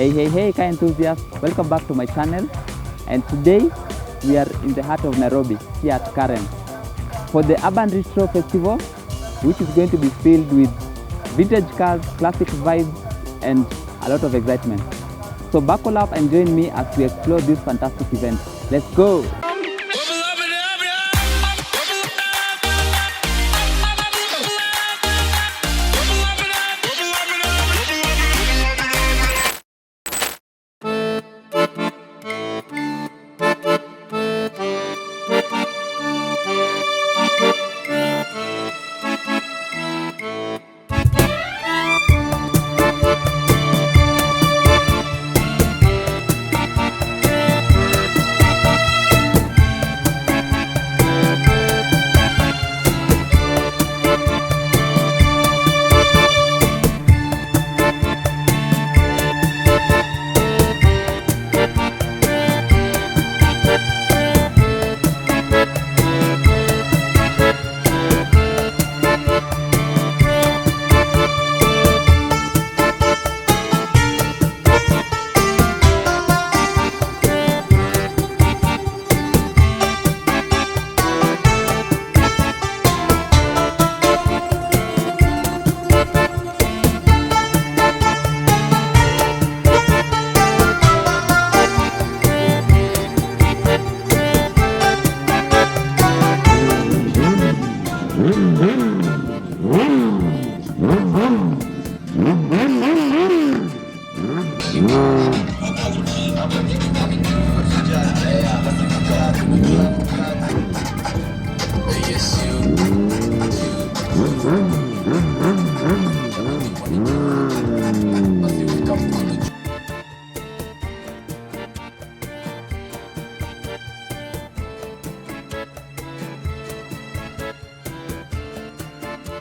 Hey car enthusiasts, welcome back to my channel. And today we are in the heart of Nairobi, here at Karen, for the Urban Retro Festival, which is going to be filled with vintage cars, classic vibes, and a lot of excitement. So buckle up and join me as we explore this fantastic event. Let's go!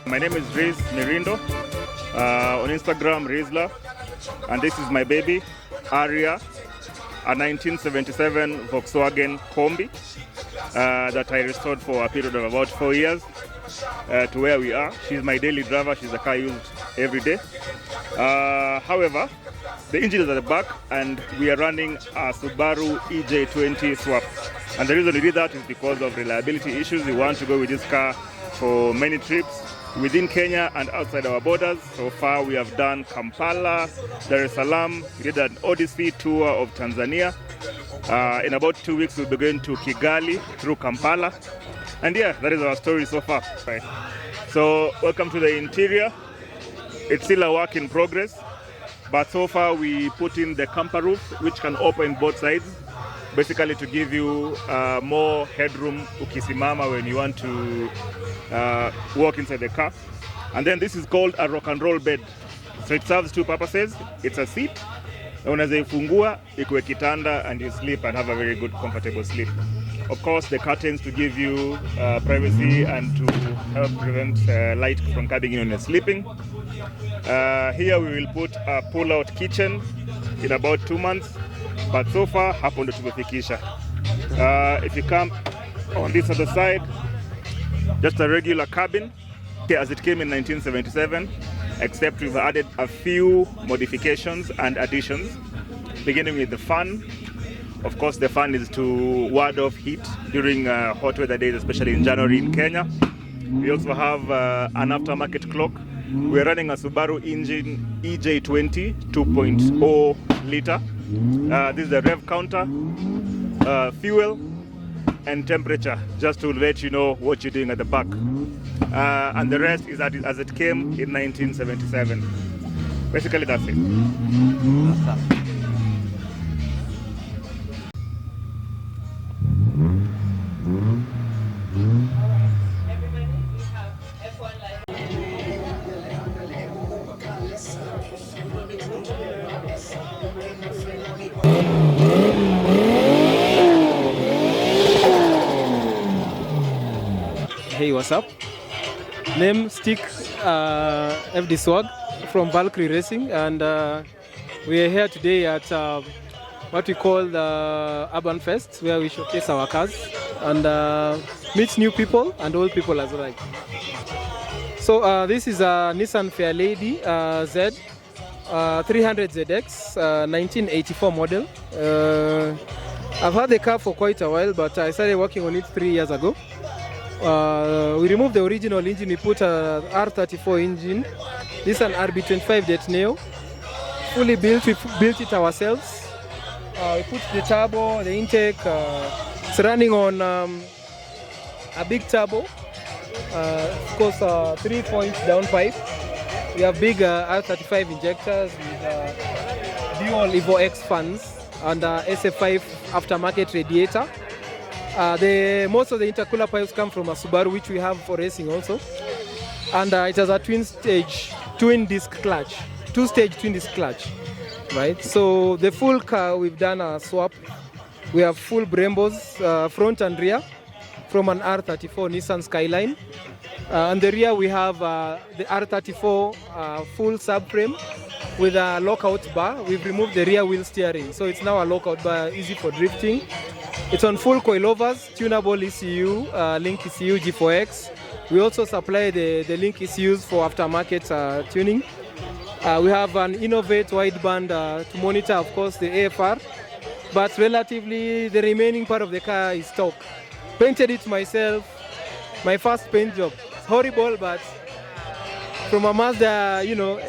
My name is Riz Mirindo, on Instagram Rizla, and this is my baby, Aria, a 1977 Volkswagen Kombi that I restored for a period of about 4 years to where we are. She's my daily driver, she's a car used every day. However, the engine is at the back and we are running a Subaru EJ20 swap. And the reason we did that is because of reliability issues. We want to go with this car for many trips within Kenya and outside our borders. So far we have done Kampala, Dar es Salaam, we did an Odyssey tour of Tanzania. In about 2 weeks we'll be going to Kigali through Kampala. And yeah, that is our story so far. Right. So welcome to the interior. It's still a work in progress, but so far we put in the camper roof, which can open both sides, basically to give you more headroom ukisimama when you want to walk inside the car. And then this is called a rock and roll bed. So it serves two purposes. It's a seat, unaweza ifungua ikuwe kitanda, and you sleep and have a very good comfortable sleep. Of course, the curtains to give you privacy and to help prevent light from coming in when you're sleeping. Here we will put a pull-out kitchen in about 2 months, but so far hapo ndo tumefikisha. If you come on this other side, just a regular cabin as it came in 1977, except we've added a few modifications and additions, beginning with the fan. Of course, the fan is to ward off heat during hot weather days, especially in January in Kenya. We also have an aftermarket clock. We're running a Subaru engine EJ20 2.0 liter. This is the rev counter, fuel, and temperature, just to let you know what you're doing at the back. And the rest is as it came in 1977. Basically, that's it. Awesome. Hey, what's up? Name Stick FD Swag from Valkyrie Racing, and we are here today at what we call the Urban Fest, where we showcase our cars and meet new people and old people as well. So this is a Nissan Fairlady Z 300 ZX, 1984 model. I've had the car for quite a while, but I started working on it 3 years ago. We removed the original engine, we put a R34 engine. This is an RB25 Neo, fully built. We built it ourselves. We put the turbo, the intake. It's running on a big turbo, of course 3-point downpipe. We have big R35 injectors with dual Evo X fans and SF5 aftermarket radiator. Most of the intercooler pipes come from a Subaru, which we have for racing also. And it has a two-stage twin disc clutch, right? So the full car, we've done a swap. We have full Brembos, front and rear, from an R34 Nissan Skyline. On the rear, we have the R34 full subframe with a lockout bar. We've removed the rear wheel steering, so it's now a lockout bar, easy for drifting. It's on full coilovers, tunable ECU, Link ECU G4X. We also supply the Link ECUs for aftermarket tuning. We have an Innovate wideband to monitor, of course, the AFR. But relatively, the remaining part of the car is stock. Painted it myself, my first paint job. It's horrible, but from a Mazda, you know, we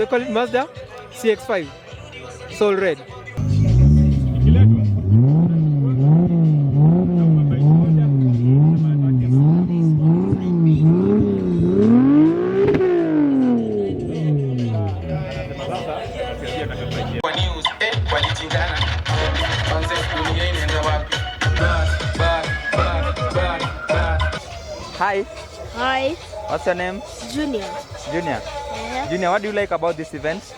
call it Mazda CX-5, Soul Red. Hi. Hi, What's your name? Junior. Junior. Yeah. Junior, what do you like about this event?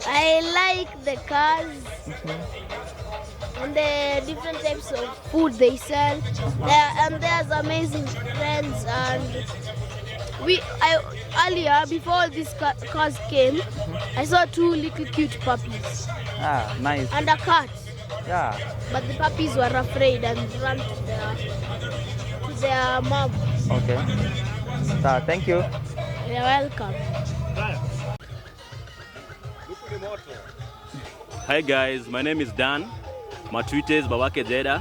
I like the cars and the different types of food they sell. There's amazing friends, and earlier before these cars came, I saw 2 little cute puppies Ah, nice. and a cat. Yeah. But the puppies were afraid and ran to their mom. Okay. Thank you. You're welcome. Hi guys, my name is Dan. My Twitter is Babake Jeda.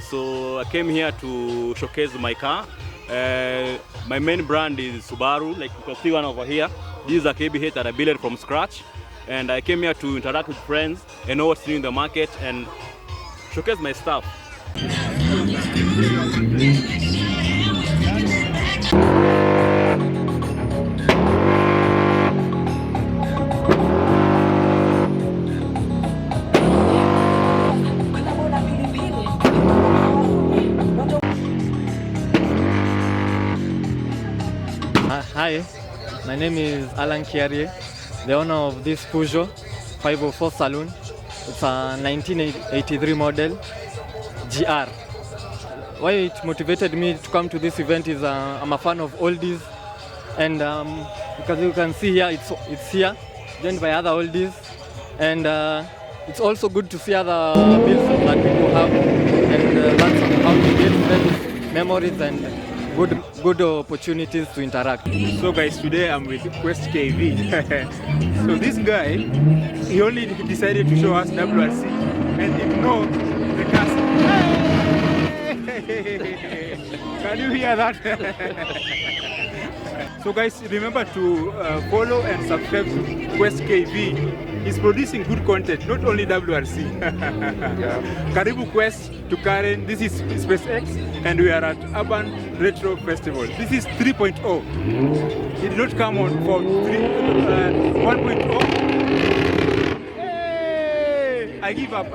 So I came here to showcase my car. My main brand is Subaru, like you can see one over here. This is a KBH that I built from scratch. And I came here to interact with friends and know what's new in the market and showcase my stuff. Hi, my name is Alan Kiarie, the owner of this Peugeot 504 Saloon. It's a 1983 model GR. Why it motivated me to come to this event is I'm a fan of oldies, and because you can see here, it's here, joined by other oldies, and it's also good to see other builds that people have and learn how to get memories and good opportunities to interact. So guys, today I'm with Questkv. So this guy, he only decided to show us WRC and ignore the cast. Can you hear that? So guys, remember to follow and subscribe to Questkv. He's producing good content, not only WRC. Karibu Quest to Karen. This is SpaceX, and we are at Urban Retro Festival. This is 3.0. It did not come on for 1.0. Hey! I give up.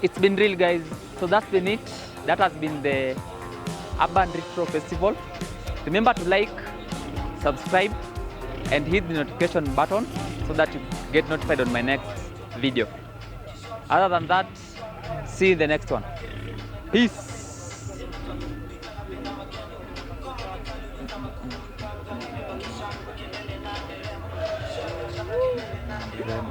It's been real, guys. So that's been it. That has been the Urban Retro Festival. Remember to like, subscribe, and hit the notification button so that you get notified on my next video. Other than that, see you in the next one. Peace. Then